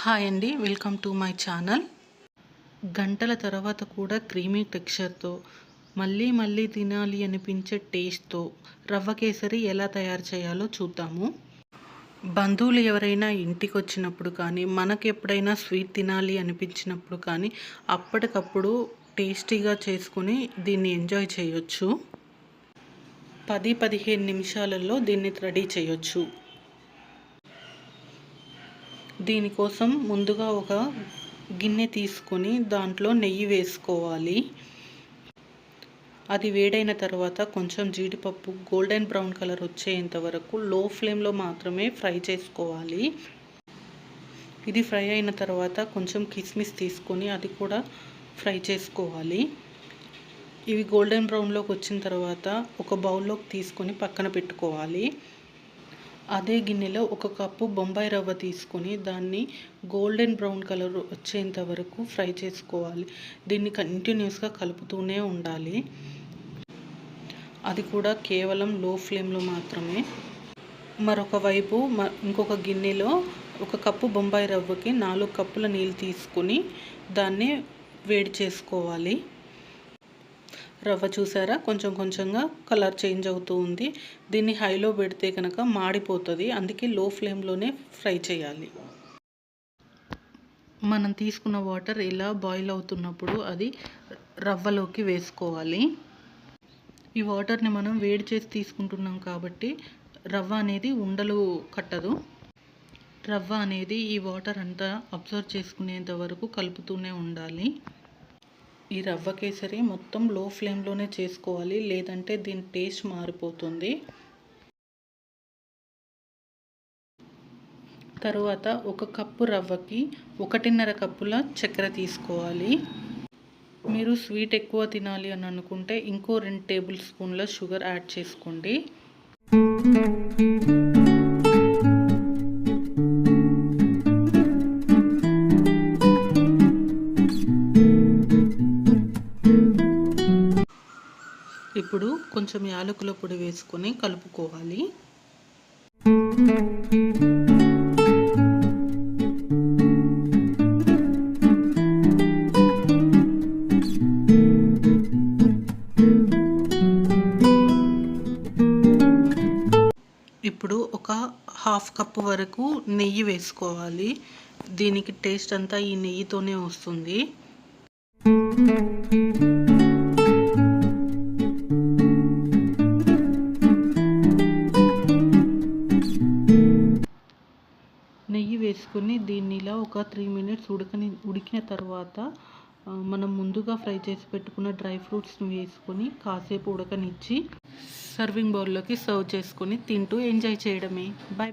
Hi అండి, welcome to my channel. గంటల తర్వాత కూడా క్రీమీ టెక్స్చర్తో మళ్ళీ మళ్ళీ తినాలి అనిపించే టేస్ట్తో రవ్వ కేసరి ఎలా తయారు చేయాలో చూద్దాము. బంధువులు ఎవరైనా ఇంటికి వచ్చినప్పుడు కానీ, మనకు ఎప్పుడైనా స్వీట్ తినాలి అనిపించినప్పుడు కానీ అప్పటికప్పుడు టేస్టీగా చేసుకుని దీన్ని ఎంజాయ్ చేయొచ్చు. 10-15 నిమిషాలలో దీన్ని రెడీ చేయొచ్చు. దీనికోసం ముందుగా ఒక గిన్నె తీసుకొని దాంట్లో నెయ్యి వేసుకోవాలి. అది వేడైన తర్వాత కొంచెం జీడిపప్పు గోల్డెన్ బ్రౌన్ కలర్ వచ్చేంత వరకు లో ఫ్లేమ్లో మాత్రమే ఫ్రై చేసుకోవాలి. ఇది ఫ్రై అయిన తర్వాత కొంచెం కిస్మిస్ తీసుకొని అది కూడా ఫ్రై చేసుకోవాలి. ఇవి గోల్డెన్ బ్రౌన్లోకి వచ్చిన తర్వాత ఒక బౌల్లోకి తీసుకొని పక్కన పెట్టుకోవాలి. అదే గిన్నెలో ఒక కప్పు బొంబాయి రవ్వ తీసుకొని దాన్ని గోల్డెన్ బ్రౌన్ కలర్ వచ్చేంత వరకు ఫ్రై చేసుకోవాలి. దీన్ని కంటిన్యూస్గా కలుపుతూనే ఉండాలి. అది కూడా కేవలం లో ఫ్లేమ్లో మాత్రమే. మరొక వైపు ఇంకొక గిన్నెలో ఒక కప్పు బొంబాయి రవ్వకి 4 కప్పుల నీళ్ళు తీసుకొని దాన్ని వేడి చేసుకోవాలి. రవ్వ చూసారా, కొంచెం కొంచెంగా కలర్ చేంజ్ అవుతూ ఉంది. దీన్ని హైలో పెడితే కనుక మాడిపోతుంది, అందుకే లో ఫ్లేమ్లోనే ఫ్రై చేయాలి. మనం తీసుకున్న వాటర్ ఇలా బాయిల్ అవుతున్నప్పుడు అది రవ్వలోకి వేసుకోవాలి. ఈ వాటర్ని మనం వేడి చేసి తీసుకుంటున్నాం కాబట్టి రవ్వ అనేది ఉండలు కట్టదు. రవ్వ అనేది ఈ వాటర్ అంతా అబ్జర్వ్ చేసుకునేంత వరకు కలుపుతూనే ఉండాలి. ఈ రవ్వ కేసరి మొత్తం లో ఫ్లేమ్లోనే చేసుకోవాలి, లేదంటే దీని టేస్ట్ మారిపోతుంది. తరువాత ఒక కప్పు రవ్వకి 1.5 కప్పుల చక్కెర తీసుకోవాలి. మీరు స్వీట్ ఎక్కువ తినాలి అని అనుకుంటే ఇంకో 2 టేబుల్ స్పూన్ల షుగర్ యాడ్ చేసుకోండి. ఇప్పుడు కొంచెం యాలకుల పొడి వేసుకొని కలుపుకోవాలి. ఇప్పుడు ఒక 1/2 కప్పు వరకు నెయ్యి వేసుకోవాలి. దీనికి టేస్ట్ అంతా ఈ నెయ్యితోనే వస్తుంది. నెయ్యి వేసుకొని దీన్ని ఇలా ఒక 3 మినిట్స్ ఉడికిన తర్వాత మనం ముందుగా ఫ్రై చేసి పెట్టుకున్న డ్రై ఫ్రూట్స్ని వేసుకొని కాసేపు ఉడకనిచ్చి సర్వింగ్ బౌల్లోకి సర్వ్ చేసుకొని తింటూ ఎంజాయ్ చేయడమే. బాయ్.